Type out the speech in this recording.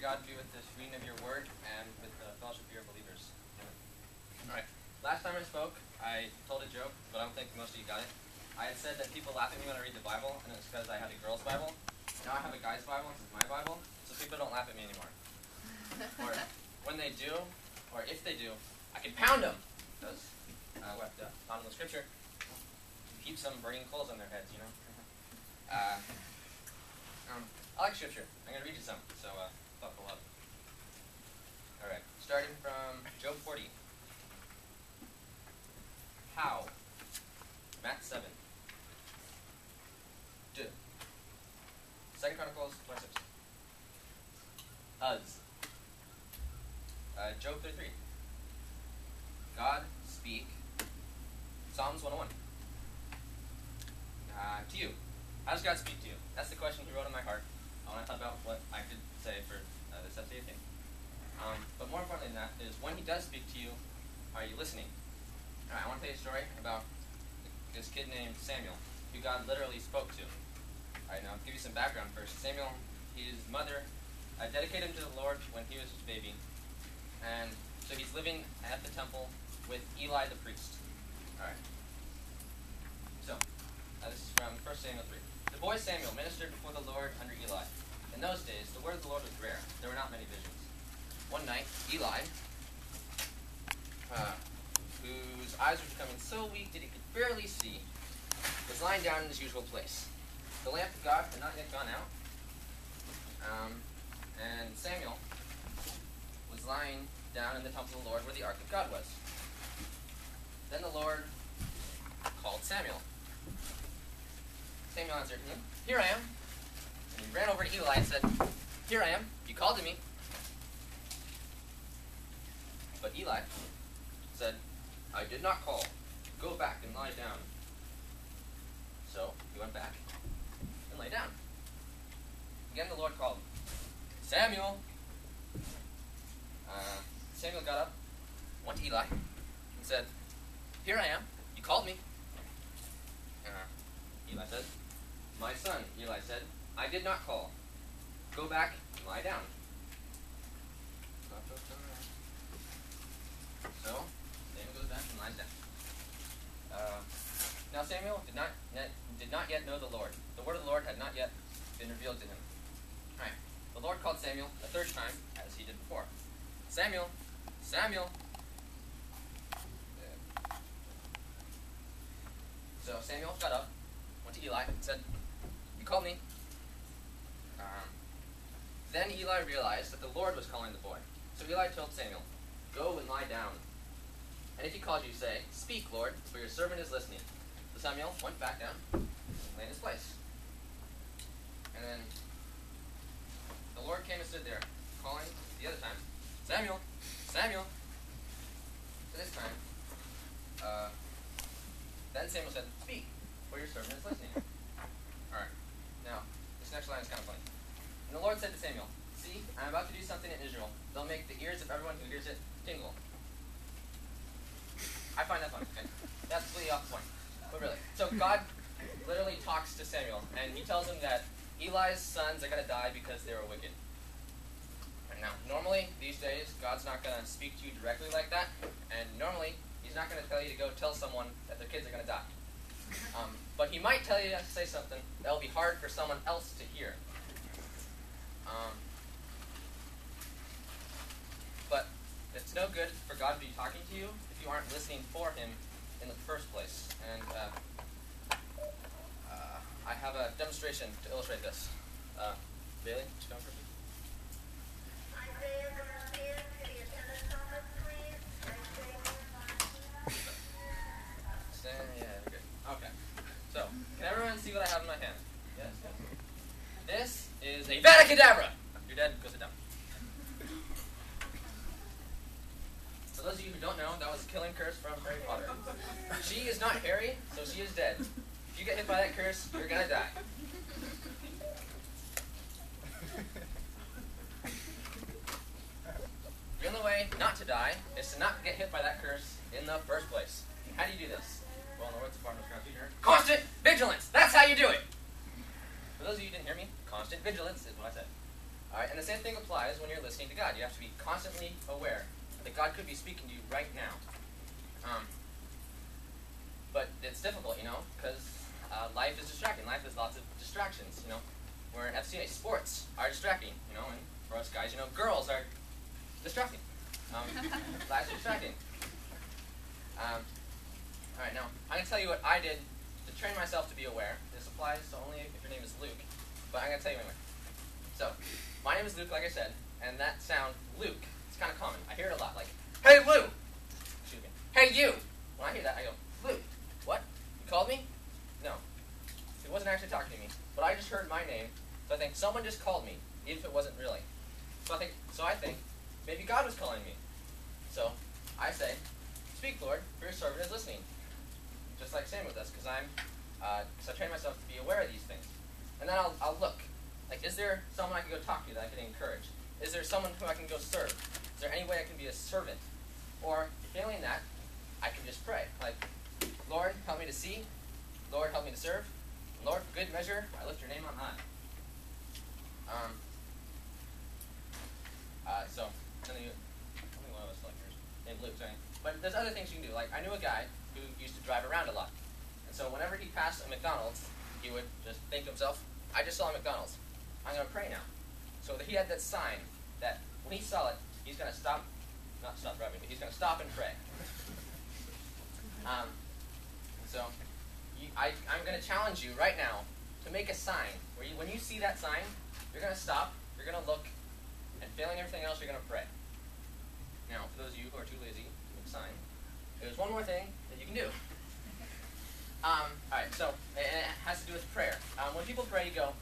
God be with this reading of your word and with the fellowship of your believers. Alright, last time I spoke, I told a joke, but I don't think most of you got it. I had said that people laugh at me when I read the Bible, and it's because I had a girl's Bible. Now I have a guy's Bible, this is my Bible, so people don't laugh at me anymore. Or when they do, or if they do, I can pound them! Because what found in the scripture keeps some burning coals on their heads, you know? I like scripture. I'm going to read you some, so buckle up. Alright, starting from Job 40. How? Matt 7. D. 2 Chronicles 26. Uz. Job 33. God speak. Psalms 101. To you. How does God speak to you? That's the question he wrote in my heart when I thought about what I could say for this essay thing. But more importantly than that is when he does speak to you, are you listening? Alright, I want to tell you a story about this kid named Samuel, who God literally spoke to. Alright, now I'll give you some background first. Samuel, his mother dedicated him to the Lord when he was his baby. And so he's living at the temple with Eli the priest. Alright. So, this is from 1 Samuel 3. The boy Samuel ministered before the Lord under Eli. In those days, the word of the Lord was rare. There were not many visions. One night, Eli, whose eyes were becoming so weak that he could barely see, was lying down in his usual place. The lamp of God had not yet gone out, and Samuel was lying down in the temple of the Lord where the ark of God was. Then the Lord called Samuel. Samuel answered him, "Here I am." And he ran over to Eli and said, "Here I am. You called to me." But Eli said, "I did not call. Go back and lie down." So he went back and lay down. Again the Lord called, "Samuel." Samuel got up, went to Eli, and said, "Here I am. You called me." Eli said, "My son," Eli said, "I did not call. Go back and lie down." So Samuel goes back and lies down. Now Samuel did not yet know the Lord. The word of the Lord had not yet been revealed to him. All right. The Lord called Samuel a third time, as he did before. "Samuel, Samuel." So Samuel got up, went to Eli, and said, "You called me." Then Eli realized that the Lord was calling the boy. So Eli told Samuel, "Go and lie down. And if he calls you, say, 'Speak, Lord, for your servant is listening.'" So Samuel went back down and lay in his place. And then the Lord came and stood there, calling the other time, "Samuel, Samuel." So this time, then Samuel said, "Speak, for your servant is listening." Alright, now, this next line is kind of funny. And the Lord said to Samuel, "See, I'm about to do something in Israel. They'll make the ears of everyone who hears it tingle." I find that funny, okay? That's completely off the point. But really. So God literally talks to Samuel, and he tells him that Eli's sons are going to die because they were wicked. And now, normally, these days, God's not going to speak to you directly like that, and normally, he's not going to tell you to go tell someone that their kids are going to die. But he might tell you to say something that will be hard for someone else to hear. But it's no good for God to be talking to you if you aren't listening for him in the first place. And I have a demonstration to illustrate this. Bailey, would you come for me? Isaiah, verse 10, to the attendance office, please. Stand, yeah, good. Okay. So, can everyone see what I have in my hand? Yes, yes. This is a Vada Kedavra! You're dead, go sit down. For those of you who don't know, that was a killing curse from Harry Potter. She is not Harry, so she is dead. If you get hit by that curse, you're gonna die. The only way not to die is to not get hit by that curse in the first place. How do you do this? Well, in the words of Farmer's Computer, constant vigilance! That's how you do it! For those of you who didn't hear me, constant vigilance is what I said. All right, and the same thing applies when you're listening to God. You have to be constantly aware that God could be speaking to you right now. But it's difficult, because life is distracting. Life has lots of distractions, We're in FCA. Sports are distracting, and for us guys, girls are distracting. Life's distracting. All right, now, I'm going to tell you what I did to train myself to be aware. This applies to only if your name is Luke, but I'm going to tell you anyway. So, my name is Luke, like I said, and that sound, Luke, it's kind of common. I hear it a lot, like, hey, Luke! Excuse me. Hey, you! When I hear that, I go, Luke, what? You called me? No. He wasn't actually talking to me, but I just heard my name, so I think someone just called me, even if it wasn't really. So I think maybe God was calling me. So, I say, speak, Lord, for your servant is listening. Just like Sam with us, because I train myself to be aware of these things. And then I'll look. Like, is there someone I can go talk to that I can encourage? Is there someone who I can go serve? Is there any way I can be a servant? Or, failing that, I can just pray. Like, Lord, help me to see. Lord, help me to serve. Lord, for good measure, I lift your name on high. So, only one of us lectures named Luke, sorry. But there's other things you can do. Like, I knew a guy who used to drive around a lot. And so whenever he passed a McDonald's, he would just think to himself, I just saw a McDonald's. I'm going to pray now. So he had that sign that when he saw it, he's going to not stop driving, but he's going to stop and pray. I'm going to challenge you right now to make a sign where when you see that sign, you're going to stop, you're going to look, and failing everything else, you're going to pray. Now, for those of you who are too lazy to make a sign, there's one more thing that you can do. Alright, so it has to do with prayer. When people pray, you go,